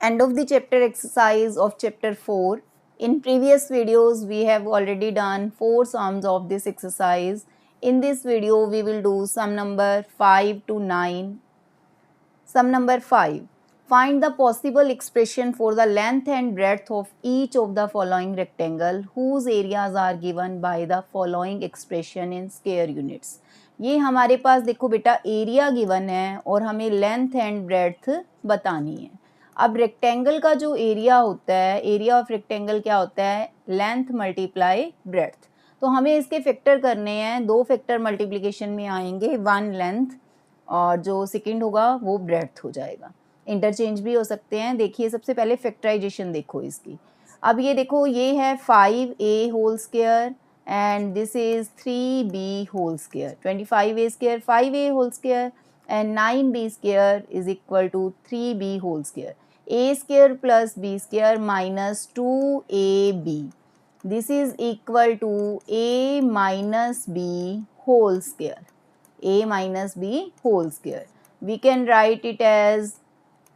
End of the chapter exercise of chapter 4. In previous videos we have already done 4 sums of this exercise. In this video we will do sum number 5 to 9. Sum number 5. Find the possible expression for the length and breadth of each of the following rectangle whose areas are given by the following expression in square units. ये हमारे पास देखो बेटा area given है और हमें length and breadth बतानी है. अब रेक्टेंगल का जो एरिया होता है, एरिया ऑफ रेक्टेंगल क्या होता है? Length multiply breadth. तो हमें इसके फैक्टर करने हैं. 2 फैक्टर मल्टीप्लिकेशन में आएंगे, 1 लेंथ और जो सेकंड होगा वो ब्रेड्थ हो जाएगा. इंटरचेंज भी हो सकते हैं. देखिए सबसे पहले फैक्टराइजेशन देखो इसकी. अब ये देखो ये है 5a whole square and this is 3b whole square. 25a square 5a whole square and 9b square is equal to 3b whole square. A square plus b square minus 2ab. This is equal to a minus b whole square. A minus b whole square. We can write it as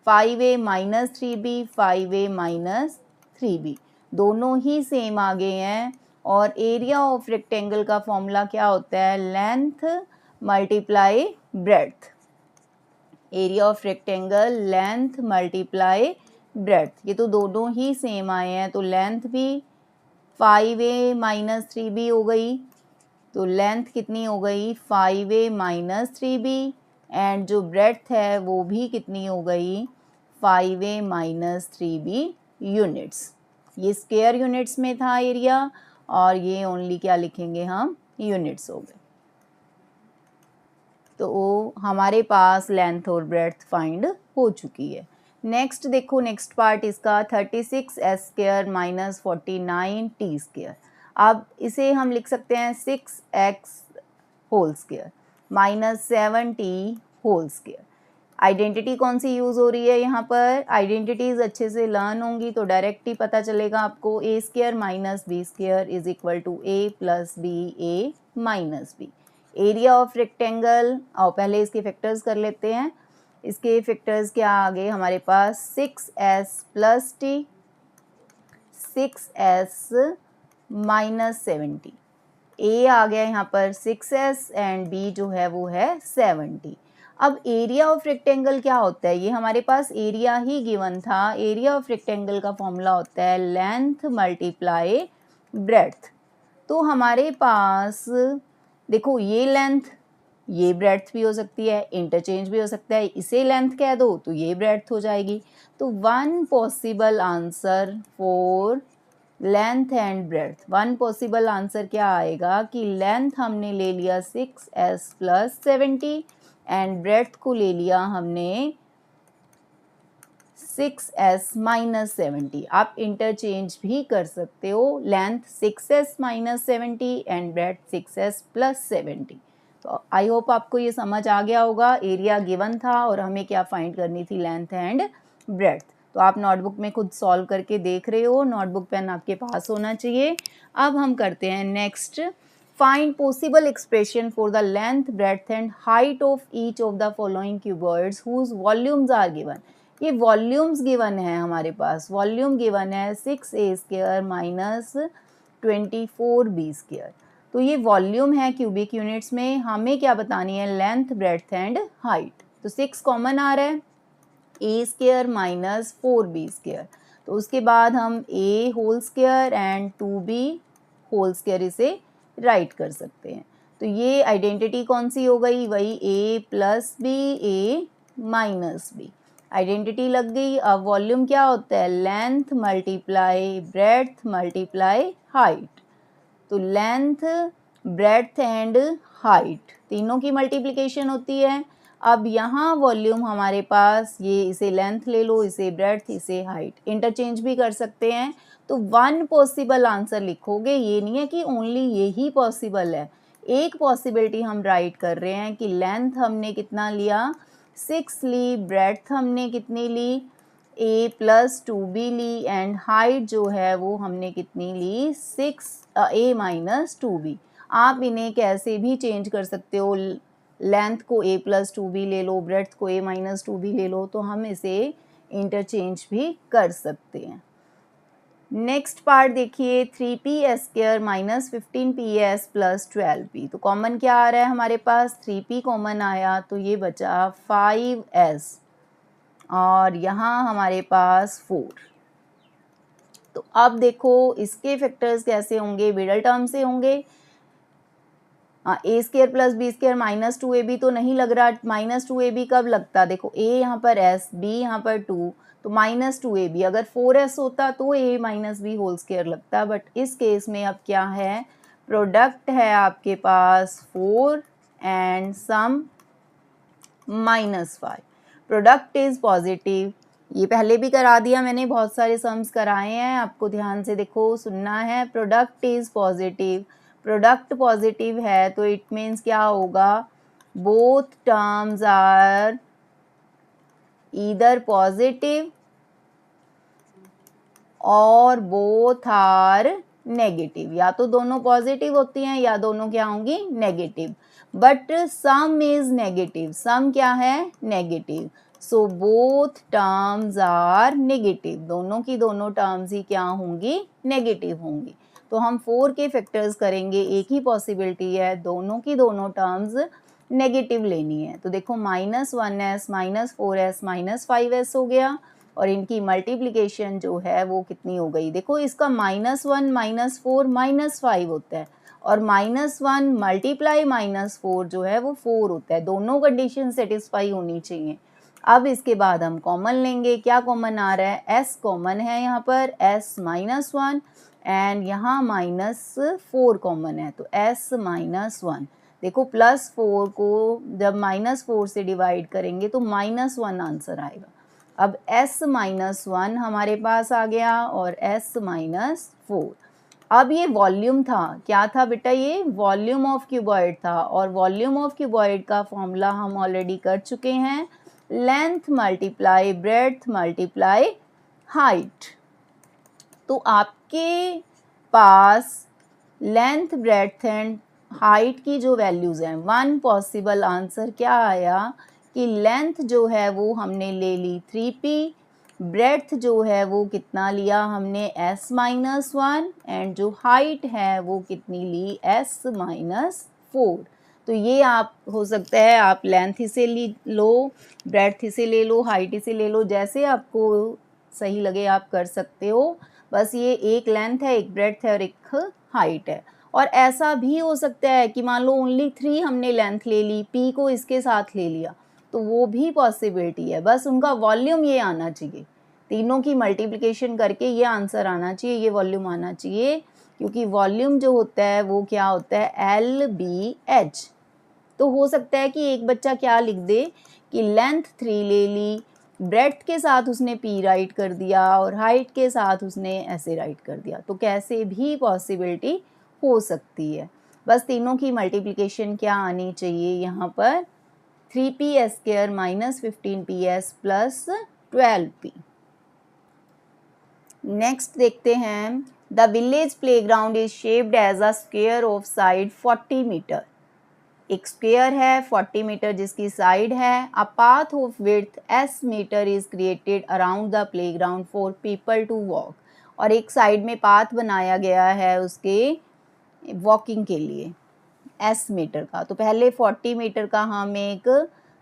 5a minus 3b 5a minus 3b. दोनों ही same आ गए हैं. और area of rectangle का formula क्या होता है? Length multiply breadth. Area of rectangle length multiply breadth. ये तो दोनों ही सेम आए हैं, तो लेंथ भी 5a माइनस 3b हो गई. तो लेंथ कितनी हो गई? 5a minus 3b. एंड जो ब्रेड्थ है वो भी कितनी हो गई? 5a minus 3b units. ये स्क्वायर यूनिट्स में था एरिया और ये ओनली क्या लिखेंगे हम? यूनिट्स हो गए. तो हमारे पास लेंथ और ब्रेड्थ फाइंड हो चुकी है. नेक्स्ट देखो, नेक्स्ट पार्ट इसका 36s square minus 49t square. अब इसे हम लिख सकते हैं 6x whole square minus 7t whole square. Identity कौन सी यूज़ हो रही है यहाँ पर? आइडेंटिटीज़ अच्छे से लर्न होंगी तो डायरेक्ट ही पता चलेगा आपको. A square minus B square is equal to A plus B A minus B. Area of rectangle, और पहले इसके फैक्टर्स कर लेते हैं. इसके फैक्टर्स क्या आ गए हमारे पास? 6s plus T 6s minus 7t. ए आ गया यहाँ पर 6s एंड बी जो है वो है 7t. अब एरिया ऑफ रेक्टेंगल क्या होता है? ये हमारे पास एरिया ही गिवन था. एरिया ऑफ रेक्टेंगल का फॉर्मूला होता है लेंथ मल्टीप्लाई ब्रेड्थ. तो हमारे पास देखो ये लेंथ, ये ब्रेड्थ भी हो सकती है, इंटरचेंज भी हो सकता है. इसे लेंथ कह दो तो ये ब्रेड्थ हो जाएगी. तो one possible answer for length and breadth, one possible answer क्या आएगा कि लेंथ हमने ले लिया 6s plus 7t and breadth को ले लिया हमने 6s माइनस 7t. आप इंटरचेंज भी कर सकते हो. Length 6s minus 7t and breadth 6s plus 7t. तो आई होप आपको ये समझ आ गया होगा. एरिया गिवन था और हमें क्या फाइंड करनी थी? Length and breadth. तो आप नोटबुक में खुद सॉल्व करके देख रहे हो. नोटबुक पेन आपके पास होना चाहिए. अब हम करते हैं next. Find possible expression for the length, breadth and height of each of the following cuboids whose volumes are given. ये वॉल्यूम्स गिवन है हमारे पास. वॉल्यूम गिवन है 6a square minus 24b square. तो ये वॉल्यूम है क्यूबिक यूनिट्स में. हमें क्या बतानी है? Length, breadth and height. तो 6 कॉमन आ रहा है, a square minus 4b square. तो उसके बाद हम a whole square and 2b whole square इसे राइट कर सकते हैं. तो ये आइडेंटिटी कौन सी हो गई? वही a plus B A minus B. Identity लग गई. अब वॉल्यूम क्या होता है? Length multiply breadth multiply height. तो लेंथ, ब्रेड्थ एंड हाइट तीनों की मल्टीप्लिकेशन होती है. अब यहाँ वॉल्यूम हमारे पास, ये इसे लेंथ ले लो, इसे ब्रेड्थ, इसे हाइट. इंटरचेंज भी कर सकते हैं. तो वन पॉसिबल आंसर लिखोगे. ये नहीं है कि ओनली यही पॉसिबल है. एक पॉसिबिलिटी हम राइट कर रहे हैं कि लेंथ हमने कितना लिया? 6 ली. ब्रेड्थ हमने कितनी ली? a प्लस 2b ली. एंड हाइट जो है वो हमने कितनी ली? 6a minus 2b. आप इन्हें कैसे भी चेंज कर सकते हो. लेंथ को a प्लस 2b ले लो, ब्रेड्थ को a माइनस 2b ले लो. तो हम इसे इंटरचेंज भी कर सकते हैं। नेक्स्ट पार्ट देखिए 3p² minus 15ps plus 12p। तो कॉमन क्या आ रहा है हमारे पास, 3p कॉमन आया तो ये बचा 5s और यहाँ हमारे पास 4। तो अब देखो इसके फैक्टर्स कैसे होंगे, मिडल टर्म से होंगे। a² plus b² minus 2ab तो नहीं लग रहा, माइनस 2ab कब लगता, देखो a यहाँ पर s, b यहाँ पर 2, तो माइनस 2ab। अगर 4s होता तो a minus b whole square लगता, बट इस केस में अब क्या है, प्रोडक्ट है आपके पास 4 and sum -5। Product is positive, ये पहले भी करा दिया मैंने, बहुत सारे सम्स कराए हैं, आपको ध्यान से देखो सुनना है। Product is positive, product positive है तो इट मीन्स क्या होगा, both terms are either positive और बोथ आर नेगेटिव, या तो दोनों पॉजिटिव होती हैं या दोनों क्या होंगी, negative. But sum is negative, sum क्या है, negative, so both terms are negative, दोनों की दोनों टर्म्स ही क्या होंगी, नेगेटिव होंगी। तो हम 4 के फैक्टर्स करेंगे, एक ही पॉसिबिलिटी है, दोनों की दोनों टर्म्स नेगेटिव लेनी है। तो देखो -1s -4s -5s हो गया, और इनकी मल्टीप्लिकेशन जो है वो कितनी हो गई, देखो इसका -1 -4 -5 होता है, और -1 मल्टीप्लाई -4 जो है वो 4 होता है, दोनों कंडीशन सेटिस्फाई होनी चाहिए। अब इसके बाद हम कॉमन लेंगे, क्या कॉमन आ रहा है, s कॉमन है यहाँ पर, s -1 एंड यहाँ -4 कॉमन है, तो s -1। देखो +4 को जब -4 से डिवाइड करेंगे तो -1 आंसर आएगा। अब s -1 हमारे पास आ गया और s -4। अब ये वॉल्यूम था, क्या था बेटा, ये वॉल्यूम ऑफ क्यूबॉइड था, और वॉल्यूम ऑफ क्यूबॉइड का फॉर्मूला हम ऑलरेडी कर चुके हैं, length multiply breadth multiply height. तो आपके पास लेंथ ब्रेड्थ एंड हाइट की जो वैल्यूज़ हैं, वन पॉसिबल आंसर क्या आया कि लेंथ जो है वो हमने ले ली 3p, ब्रेड्थ जो है वो कितना लिया हमने s -1, एंड जो हाइट है वो कितनी ली s -4। तो ये आप हो सकता है आप लेंथ इसे लो, ब्रेड्थ इसे ले लो, हाइट इसे ले लो, जैसे आपको सही लगे आप कर सकते हो। बस ये एक लेंथ है, एक ब्रेड्थ है और एक हाइट है। और ऐसा भी हो सकता है कि मान लो ओनली 3 हमने लेंथ ले ली, p को इसके साथ ले लिया, तो वो भी पॉसिबिलिटी है, बस उनका वॉल्यूम ये आना चाहिए, तीनों की मल्टीप्लिकेशन करके ये आंसर आना चाहिए, ये वॉल्यूम आना चाहिए, क्योंकि वॉल्यूम जो होता है वो क्या होता है, LBH। तो हो सकता है कि एक बच्चा क्या लिख दे कि लेंथ 3 ले ली, ब्रेड्थ के साथ उसने p राइट कर दिया और हाइट के साथ उसने ऐसे राइट कर दिया, तो कैसे भी पॉसिबिलिटी हो सकती है। बस तीनों की मल्टीप्लिकेशन क्या आनी चाहिए यहाँ पर, 3p² minus 15ps plus 12p। Next देखते हैं, the village playground is shaped as a square of side 40 meter. एक स्क्वायर है 40 मीटर जिसकी साइड है, a path of width s meter is created around the playground for people to walk. और एक side में path बनाया गया है उसके वॉकिंग के लिए s मीटर का। तो पहले 40 मीटर का हम एक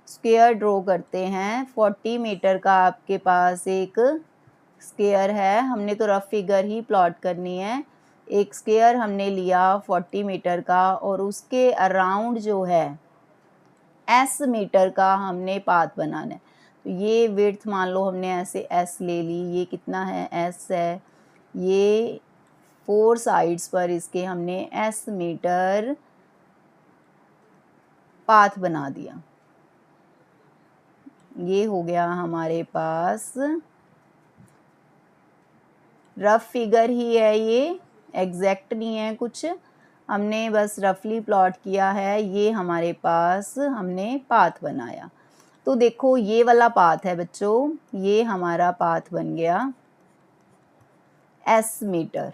स्क्वायर ड्रॉ करते हैं, 40 मीटर का आपके पास एक स्क्वायर है, हमने तो रफ फिगर ही प्लॉट करनी है। एक स्क्वायर हमने लिया 40 मीटर का और उसके अराउंड जो है s मीटर का हमने पाथ बनाना है। तो ये विड्थ मान लो हमने ऐसे s ले ली, ये कितना है, s है, ये 4 साइड्स पर इसके हमने s मीटर पाथ बना दिया। ये हो गया हमारे पास, रफ फिगर ही है ये, एग्जैक्ट नहीं है कुछ, हमने बस रफली प्लॉट किया है। ये हमारे पास हमने पाथ बनाया। तो देखो ये वाला पाथ है बच्चों, ये हमारा पाथ बन गया s meter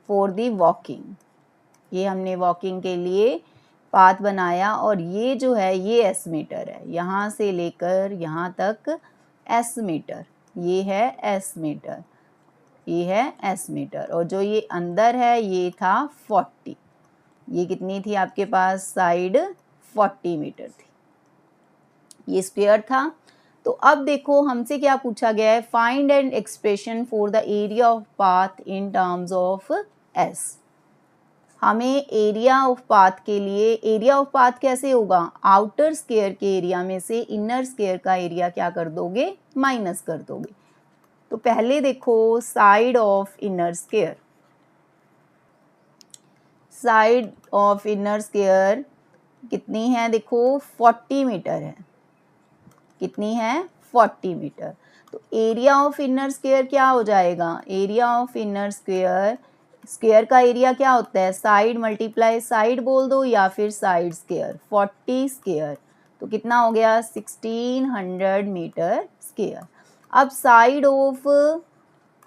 for the walking. ये हमने वॉकिंग के लिए पाथ बनाया और ये जो है ये s मीटर है, यहाँ से लेकर यहाँ तक एस मीटर, ये है एस मीटर, ये है एस मीटर, और जो ये अंदर है ये था 40, ये कितनी थी आपके पास साइड 40 मीटर थी, ये स्क्वायर था। तो अब देखो हमसे क्या पूछा गया है, find an expression for the area of path in terms of S. हमें एरिया ऑफ पाथ के लिए, एरिया ऑफ पाथ कैसे होगा, आउटर स्क्वायर के एरिया में से इनर स्क्वायर का एरिया क्या कर दोगे, माइनस कर दोगे। तो पहले देखो side of inner square, side of inner square कितनी है, देखो 40 मीटर है, कितनी है 40 मीटर। तो एरिया ऑफ इनर स्क्वायर क्या हो जाएगा, area of inner square, square का एरिया क्या होता है, साइड मल्टीप्लाई साइड बोल दो या फिर साइड स्क्वायर, 40 स्क्वायर, तो कितना हो गया 1600 मीटर स्क्वायर। अब side of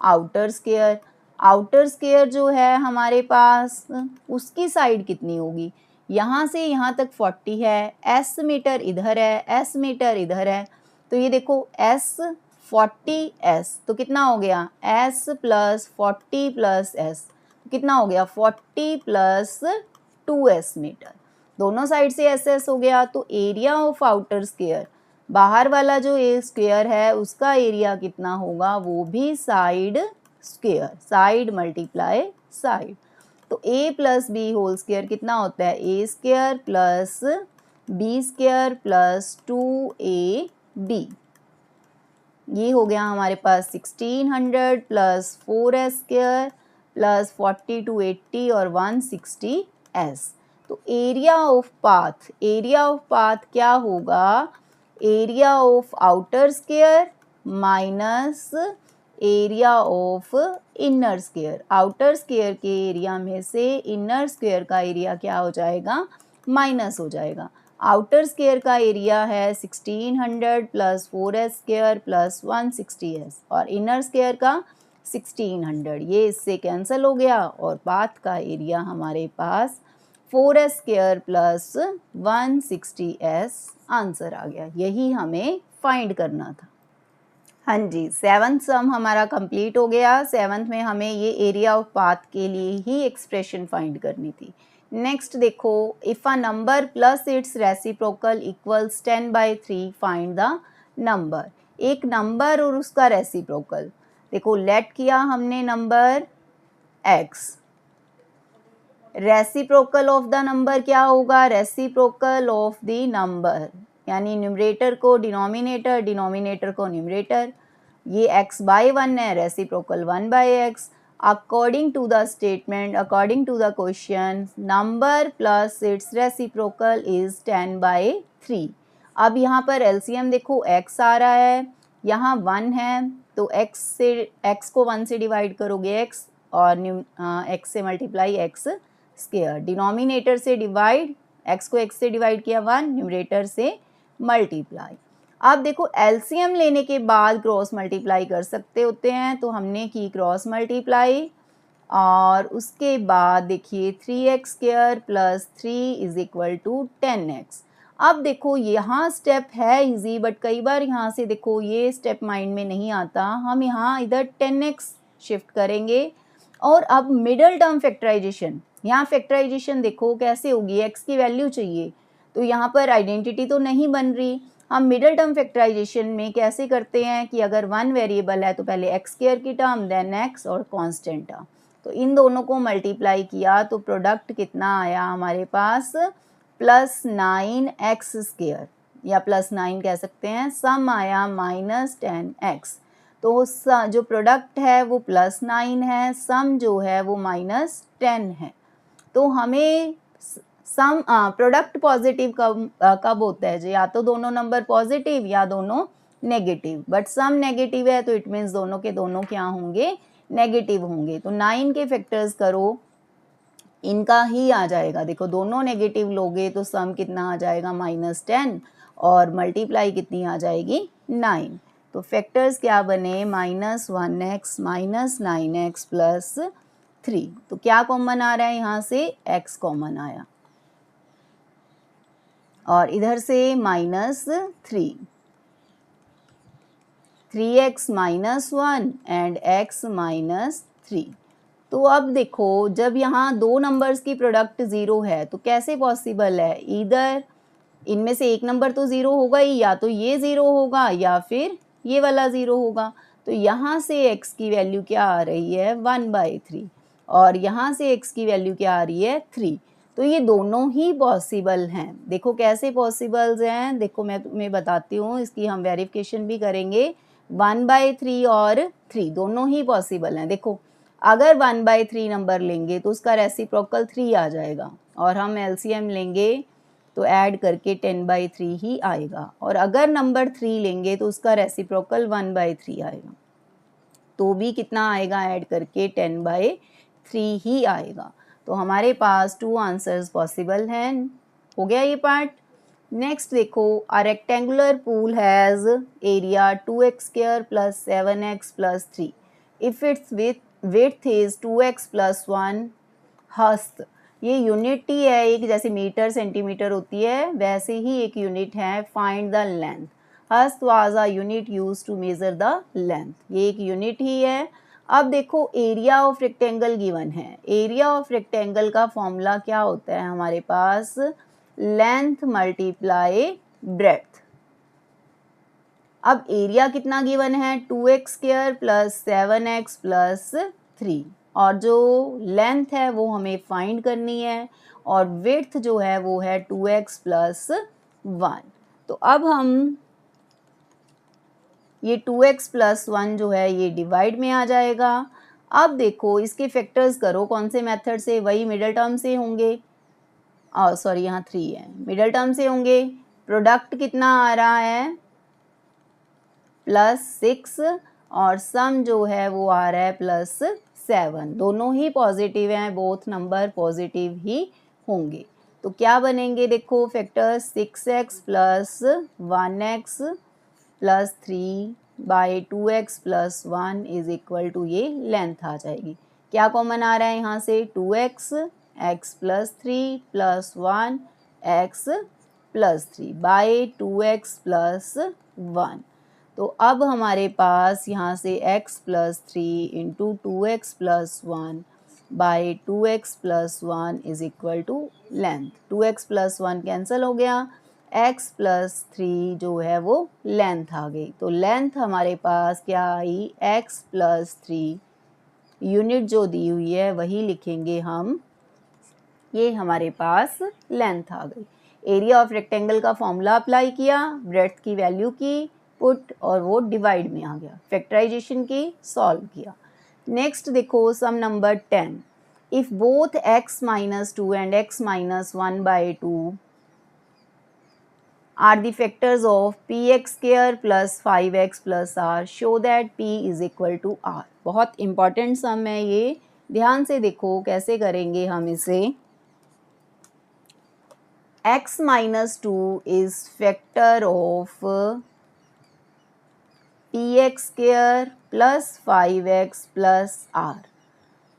outer square, outer square जो है हमारे पास, उसकी साइड कितनी होगी, यहाँ से यहाँ तक 40 है, एस मीटर इधर है, एस मीटर इधर है, तो ये देखो एस 40 एस, तो कितना हो गया एस प्लस 40 प्लस एस, कितना हो गया 40 प्लस 2s मीटर, दोनों साइड से एस एस हो गया। तो एरिया ऑफ आउटर स्क्वायर, बाहर वाला जो ए स्क्वायर है उसका एरिया कितना होगा, वो भी side square, side multiply side. तो a plus B whole square कितना होता है, A square plus B square plus 2ab, ये हो गया हमारे पास 1600 plus 4s square plus 40 to 80 और 160s। तो area of path, area of path क्या होगा, area of outer square minus area of inner square, outer square के एरिया में से इनर स्क्वायर का एरिया क्या हो जाएगा, माइनस हो जाएगा। आउटर स्क्वायर का एरिया है 1600 plus 4s square plus 160s और इनर स्क्वायर का 1600, ये इससे कैंसिल हो गया और पाथ का एरिया हमारे पास 4s square plus 160s answer आ गया, यही हमें फाइंड करना था। हाँ जी, 7th सम हमारा कंप्लीट हो गया। 7th में हमें ये एरिया ऑफ पाथ के लिए ही एक्सप्रेशन फाइंड करनी थी। नेक्स्ट देखो, if a number plus its reciprocal equals 10/3 find the number. एक नंबर और उसका रेसिप्रोकल, देखो लेट किया हमने number x, reciprocal of the number क्या होगा, रेसिप्रोकल ऑफ द नंबर, यानी न्यूमरेटर को डिनोमिनेटर, डिनोमिनेटर को न्यूमरेटर, ये x/1 है, reciprocal 1/x। According to the statement, according to the question, number plus its reciprocal is 10/3। अब यहाँ पर एलसीएम देखो x आ रहा है, यहाँ 1 है, तो x को 1 से डिवाइड करोगे x और x से मल्टीप्लाई x स्क्वायर, डिनोमिनेटर से डिवाइड, x को x से डिवाइड किया 1, न्यूमरेटर से मल्टीप्लाई। अब देखो एलसीएम लेने के बाद क्रॉस मल्टीप्लाई कर सकते होते हैं, तो हमने की क्रॉस मल्टीप्लाई और उसके बाद देखिए 3x square plus 3 is equal to 10x। अब देखो यहाँ स्टेप है इजी, बट कई बार यहाँ से देखो ये स्टेप माइंड में नहीं आता, हम यहाँ इधर 10x शिफ्ट करेंगे और अब मिडल टर्म फैक्टराइजेशन, यहाँ फैक्टराइजेशन देखो कैसे होगी, x की वैल्यू चाहिए, तो यहाँ पर आइडेंटिटी तो नहीं बन रही। हम मिडल टर्म फैक्टराइजेशन में कैसे करते हैं कि अगर 1 वेरिएबल है तो पहले x स्क्वायर की टर्म, देन x और कांस्टेंट टर्म, तो इन दोनों को मल्टीप्लाई किया तो प्रोडक्ट कितना आया हमारे पास, प्लस 9x स्क्वायर, या प्लस 9 कह सकते हैं, सम आया माइनस 10x। तो जो प्रोडक्ट है वो प्लस 9 है, सम जो है वो माइनस 10 है। तो हमें सम प्रोडक्ट पॉजिटिव कब होता है, या तो दोनों नंबर पॉजिटिव या दोनों नेगेटिव, बट सम नेगेटिव है तो इट मीन्स दोनों के दोनों क्या होंगे, नेगेटिव होंगे। तो 9 के फैक्टर्स करो, इनका ही आ जाएगा, देखो दोनों नेगेटिव लोगे तो सम कितना आ जाएगा -10 और मल्टीप्लाई कितनी आ जाएगी 9। तो फैक्टर्स क्या बने, -1x माइनस 9x प्लस 3, तो क्या कॉमन आ रहा है यहाँ से, x कॉमन आया और इधर से -3। 3x minus 1 and x minus 3। तो अब देखो जब यहाँ दो नंबर्स की प्रोडक्ट ज़ीरो है तो कैसे पॉसिबल है, इधर इनमें से एक नंबर तो ज़ीरो होगा ही, या तो ये ज़ीरो होगा या फिर ये वाला ज़ीरो होगा। तो यहाँ से x की वैल्यू क्या आ रही है 1/3 और यहाँ से x की वैल्यू क्या आ रही है 3। तो ये दोनों ही पॉसिबल हैं। देखो कैसे पॉसिबल्स हैं, देखो मैं तुम्हें बताती हूँ, इसकी हम वेरिफिकेशन भी करेंगे। 1/3 और 3 दोनों ही पॉसिबल हैं। देखो अगर 1/3 नंबर लेंगे तो उसका रेसिप्रोकल 3 आ जाएगा और हम एलसीएम लेंगे तो ऐड करके 10/3 ही आएगा, और अगर नंबर 3 लेंगे तो उसका रेसिप्रोकल 1/3 आएगा, तो भी कितना आएगा ऐड करके 10/3 ही आएगा। तो हमारे पास 2 आंसर्स पॉसिबल हैं। हो गया ये पार्ट। नेक्स्ट देखो, a rectangular pool has area 2x² + 7x + 3 if it's width is 2x + 1 हस्त। ये यूनिट ही है एक, जैसे मीटर सेंटीमीटर होती है वैसे ही एक यूनिट है। Find the length. Hasta was a unit use to measure the length. ये एक यूनिट ही है। अब देखो एरिया ऑफ रेक्टेंगल गिवन है। एरिया ऑफ रेक्टेंगल का फॉर्मूला क्या होता है हमारे पास, लेंथ मल्टीप्लाई ब्रेड्थ। अब एरिया कितना गिवन है 2x² + 7x + 3, और जो लेंथ है वो हमें फाइंड करनी है, और विड्थ जो है वो है 2x + 1। तो अब हम ये 2x + 1 जो है ये डिवाइड में आ जाएगा। अब देखो इसके फैक्टर्स करो, कौन से मेथड से, वही मिडल टर्म से होंगे। सॉरी यहाँ 3 है, मिडल टर्म से होंगे। प्रोडक्ट कितना आ रहा है +6 और सम जो है वो आ रहा है +7। दोनों ही पॉजिटिव हैं, बोथ नंबर पॉजिटिव ही होंगे। तो क्या बनेंगे देखो factor, 6x + 1x + 3/2x + 1 is equal to, ये लेंथ आ जाएगी। क्या कॉमन आ रहा है यहाँ से 2x, x + 3 + 1 x + 3/2x + 1। तो अब हमारे पास यहाँ से x + 3 × 2x + 1/2x + 1 is equal to length. 2x + 1 cancel हो गया, x + 3 जो है वो लेंथ आ गई। तो लेंथ हमारे पास क्या आई, x + 3, यूनिट जो दी हुई है वही लिखेंगे हम, ये हमारे पास लेंथ आ गई। एरिया ऑफ रेक्टेंगल का फॉर्मूला अप्लाई किया, ब्रेड्थ की वैल्यू की पुट, और वो डिवाइड में आ गया। फैक्टराइजेशन की, सॉल्व किया। नेक्स्ट देखो sum number 10, if both x - 2 and x - 1/2 are the factors of px² + 5x + r, show that p is equal to r। बहुत इंपॉर्टेंट सम है ये, ध्यान से देखो कैसे करेंगे हम इसे। x - 2 is factor of px² + 5x + r।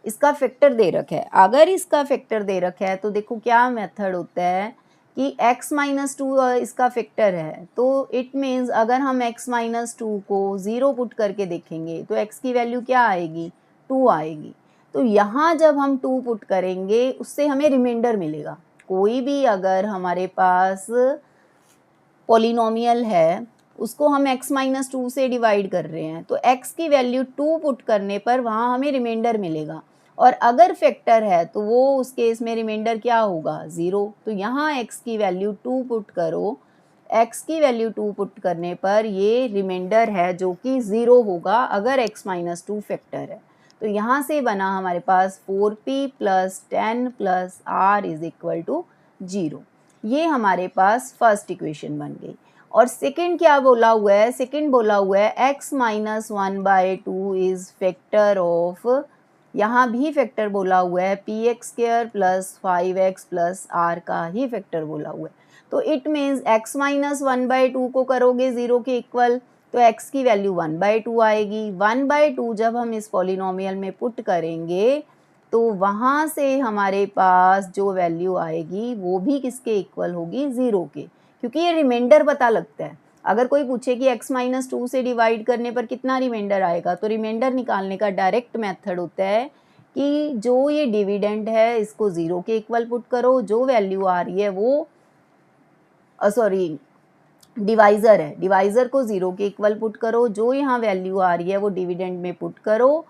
इसका फैक्टर दे रखा है। अगर इसका फैक्टर दे रखा है तो देखो क्या मेथड होता है कि x - 2 इसका फैक्टर है, तो इट मीन्स अगर हम x - 2 को 0 पुट करके देखेंगे तो x की वैल्यू क्या आएगी, 2 आएगी। तो यहाँ जब हम 2 पुट करेंगे उससे हमें रिमाइंडर मिलेगा। कोई भी अगर हमारे पास पॉलिनोमियल है उसको हम x - 2 से डिवाइड कर रहे हैं, तो x की वैल्यू 2 पुट करने पर वहाँ हमें रिमाइंडर मिलेगा, और अगर फैक्टर है तो वो उस केस में रिमाइंडर क्या होगा, 0। तो यहाँ x की वैल्यू 2 पुट करो, x की वैल्यू 2 पुट करने पर ये रिमाइंडर है जो कि 0 होगा अगर x - 2 फैक्टर है। तो यहाँ से बना हमारे पास 4p + 10 + r is equal to 0। ये हमारे पास फर्स्ट इक्वेशन बन गई। और सेकंड क्या बोला हुआ है, सेकंड बोला हुआ है x - 1/2 इज फैक्टर ऑफ, यहाँ भी फैक्टर बोला हुआ है px² + 5x + r का ही फैक्टर बोला हुआ है। तो इट मीन्स x - 1/2 को करोगे 0 के इक्वल तो x की वैल्यू 1/2 आएगी। 1/2 जब हम इस पॉलिनोमियल में पुट करेंगे तो वहाँ से हमारे पास जो वैल्यू आएगी वो भी किसके इक्वल होगी, 0 के, क्योंकि ये रिमाइंडर पता लगता है। अगर कोई पूछे कि x माइनस 2 से डिवाइड करने पर कितना रिमाइंडर आएगा, तो रिमाइंडर निकालने का डायरेक्ट मेथड होता है कि जो ये डिविडेंड है इसको 0 के इक्वल पुट करो, जो वैल्यू आ रही है वो डिवाइज़र है, डिवाइज़र को 0 के इक्वल पुट करो, जो यहाँ वैल्यू आ रही है वो डिविडेंड में पुट करो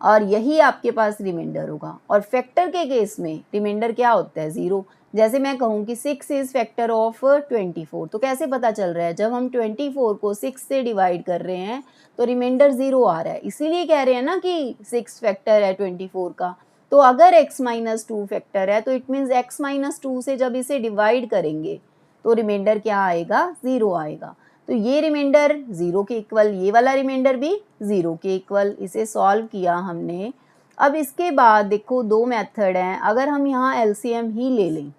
और यही आपके पास रिमाइंडर होगा। और फैक्टर के केस में रिमाइंडर क्या होता है? 0। जैसे मैं कहूँ कि 6 इज़ फैक्टर ऑफ 24, तो कैसे पता चल रहा है? जब हम 24 को 6 से डिवाइड कर रहे हैं तो रिमाइंडर 0 आ रहा है, इसीलिए कह रहे हैं ना कि 6 फैक्टर है 24 का। तो अगर x माइनस 2 फैक्टर है तो इट मीन्स x माइनस 2 से जब इसे डिवाइड करेंगे तो रिमाइंडर क्या आएगा? 0 आएगा। तो ये रिमाइंडर 0 के इक्वल, ये वाला रिमाइंडर भी 0 के इक्वल, इसे सॉल्व किया हमने। अब इसके बाद देखो दो मेथड हैं, अगर हम यहाँ एलसीएम ही ले लें,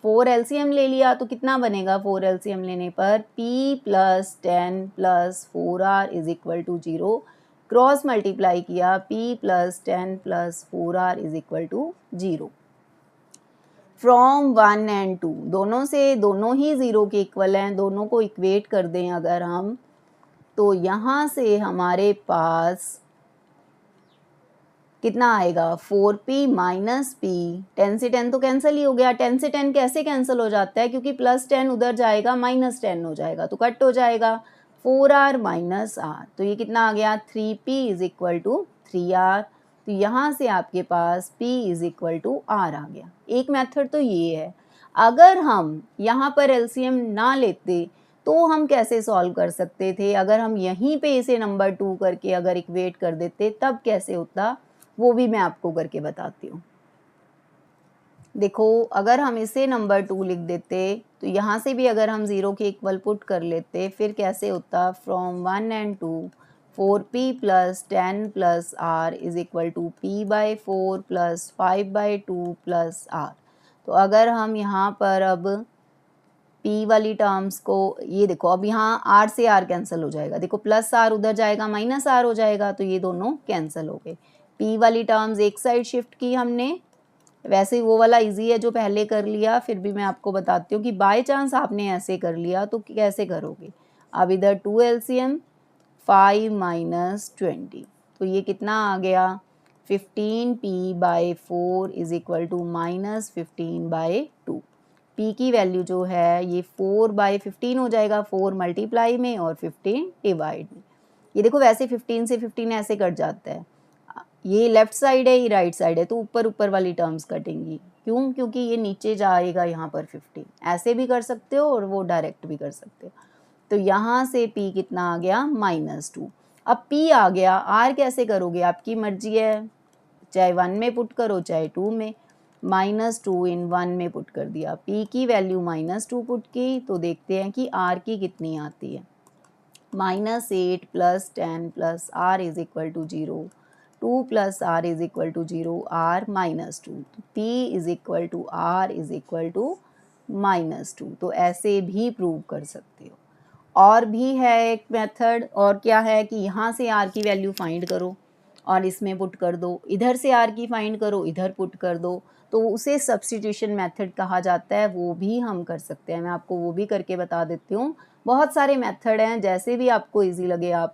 4 एलसीएम ले लिया तो कितना बनेगा 4 एलसीएम लेने पर? p plus 10 plus 4r is equal to 0, cross multiply किया p plus 10 plus 4r is equal to 0। From 1 and 2 दोनों से, दोनों ही 0 के इक्वल हैं, दोनों को इक्वेट कर दें अगर हम, तो यहाँ से हमारे पास कितना आएगा? 4p माइनस p, 10 से 10 तो कैंसिल ही हो गया। 10 से 10 कैसे कैंसिल हो जाता है? क्योंकि प्लस 10 उधर जाएगा, माइनस 10 हो जाएगा, तो कट हो जाएगा। 4r माइनस r, तो ये कितना आ गया? 3p is equal to 3r। तो यहाँ से आपके पास p is equal to r आ गया। एक मेथड तो ये है। अगर हम यहाँ पर एलसीएम ना लेते तो हम कैसे सॉल्व कर सकते थे? अगर हम यहीं पे इसे नंबर 2 करके अगर इक्वेट कर देते तब कैसे होता, वो भी मैं आपको करके बताती हूँ। देखो अगर हम इसे नंबर 2 लिख देते तो यहाँ से भी अगर हम 0 के इक्वल पुट कर लेते, फिर कैसे होता? From 1 and 2 4p plus 10 plus r is equal to p by 4 plus 5 by 2 plus r। तो अगर हम यहाँ पर अब p वाली टर्म्स को, ये देखो अब यहाँ r से r कैंसिल हो जाएगा, देखो प्लस r उधर जाएगा, माइनस r हो जाएगा, तो ये दोनों कैंसिल हो गए। p वाली टर्म्स एक साइड शिफ्ट की हमने, वैसे वो वाला इजी है जो पहले कर लिया, फिर भी मैं आपको बताती हूँ कि बाय चांस आपने ऐसे कर लिया तो कैसे करोगे। अब इधर 2 एलसीएम 5 माइनस 20, तो ये कितना आ गया? 15p by 4 is equal to minus 15 by 2। p की वैल्यू जो है ये 4 बाई 15 हो जाएगा, 4 मल्टीप्लाई में और 15 डिवाइड में। ये देखो वैसे 15 से 15 ऐसे कट जाता है, ये लेफ्ट साइड है, ये राइट साइड है, तो ऊपर ऊपर वाली टर्म्स कटेंगी। क्यों? क्योंकि ये नीचे जाएगा यहाँ पर 15। ऐसे भी कर सकते हो और वो डायरेक्ट भी कर सकते हो। तो यहाँ से p कितना आ गया? -2। अब p आ गया, r कैसे करोगे? आपकी मर्जी है, चाहे 1 में पुट करो चाहे 2 में। -2 इन 1 में पुट कर दिया, p की वैल्यू -2 पुट की, तो देखते हैं कि r की कितनी आती है। -8 plus 10 plus r is equal to 0, 2 plus r is equal to 0, r -2, तो p is equal to r is equal to -2। तो ऐसे भी प्रूव कर सकते हो। और भी है एक मेथड, और क्या है कि यहाँ से r की वैल्यू फाइंड करो और इसमें पुट कर दो, इधर से r की फाइंड करो, इधर पुट कर दो, तो उसे सब्स्टिट्यूशन मेथड कहा जाता है, वो भी हम कर सकते हैं। मैं आपको वो भी करके बता देती हूँ। बहुत सारे मेथड हैं, जैसे भी आपको इजी लगे आप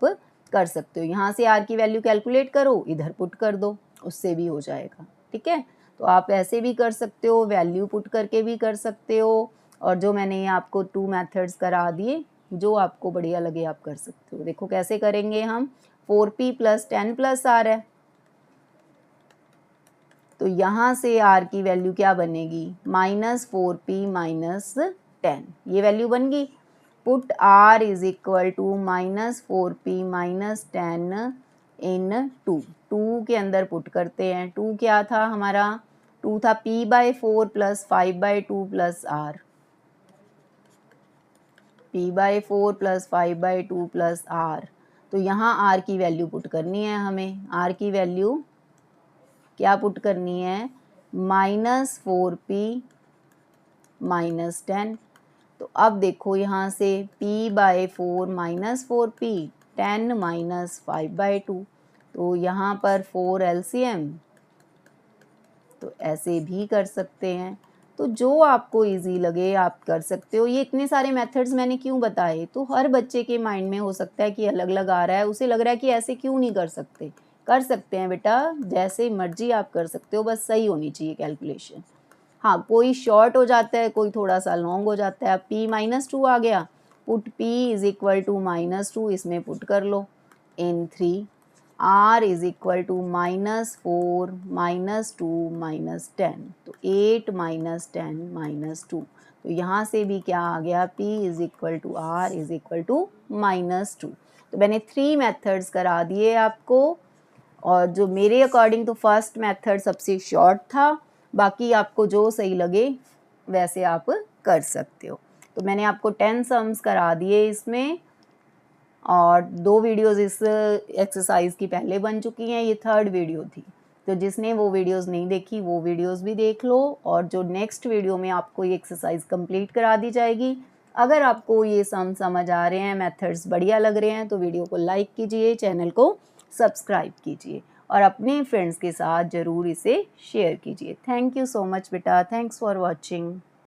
कर सकते हो। यहाँ से r की वैल्यू कैलकुलेट करो, इधर पुट कर दो, उससे भी हो जाएगा। ठीक है, तो आप ऐसे भी कर सकते हो, वैल्यू पुट करके भी कर सकते हो, और जो मैंने आपको 2 मेथड्स करा दिए, जो आपको बढ़िया लगे आप कर सकते हो। देखो कैसे करेंगे हम। 4p प्लस 10 प्लस r है, तो यहाँ से r की वैल्यू क्या बनेगी? -4p माइनस 10, ये वैल्यू बन गई। Put r is equal to -4p minus 10 in 2, 2 के अंदर पुट करते हैं। 2 क्या था हमारा? 2 था p by 4 plus 5 by 2 plus r, p by 4 plus 5 by 2 plus r। तो यहाँ r की वैल्यू पुट करनी है हमें। r की वैल्यू क्या पुट करनी है? -4p minus 10। तो अब देखो यहाँ से p by 4 -4p, 10 minus 5 by 2, तो यहाँ पर 4 एलसीएम, तो ऐसे भी कर सकते हैं। तो जो आपको इजी लगे आप कर सकते हो। ये इतने सारे मेथड्स मैंने क्यों बताए, तो हर बच्चे के माइंड में हो सकता है कि अलग अलग आ रहा है, उसे लग रहा है कि ऐसे क्यों नहीं कर सकते। कर सकते हैं बेटा, जैसे मर्जी आप कर सकते हो, बस सही होनी चाहिए कैलकुलेशन। हाँ, कोई शॉर्ट हो जाता है, कोई थोड़ा सा लॉन्ग हो जाता है। अब p-2 आ गया, put p is equal to -2, इसमें पुट कर लो in 3, r is equal to -4 -2 -10, तो 8 -10 -2। तो यहाँ से भी क्या आ गया, p is equal to r is equal to -2। तो मैंने 3 मेथड्स करा दिए आपको, और जो मेरे अकॉर्डिंग तो फर्स्ट मेथड सबसे शॉर्ट था, बाकी आपको जो सही लगे वैसे आप कर सकते हो। तो मैंने आपको 10 सम्स करा दिए इसमें, और 2 वीडियोस इस एक्सरसाइज की पहले बन चुकी हैं, ये 3rd वीडियो थी। तो जिसने वो वीडियोस नहीं देखी वो वीडियोस भी देख लो, और जो नेक्स्ट वीडियो में आपको ये एक्सरसाइज कंप्लीट करा दी जाएगी। अगर आपको ये सम समझ आ रहे हैं, मेथड्स बढ़िया लग रहे हैं, तो वीडियो को लाइक कीजिए, चैनल को सब्सक्राइब कीजिए और अपने फ्रेंड्स के साथ ज़रूर इसे शेयर कीजिए। थैंक यू सो मच बेटा, थैंक्स फॉर वॉचिंग।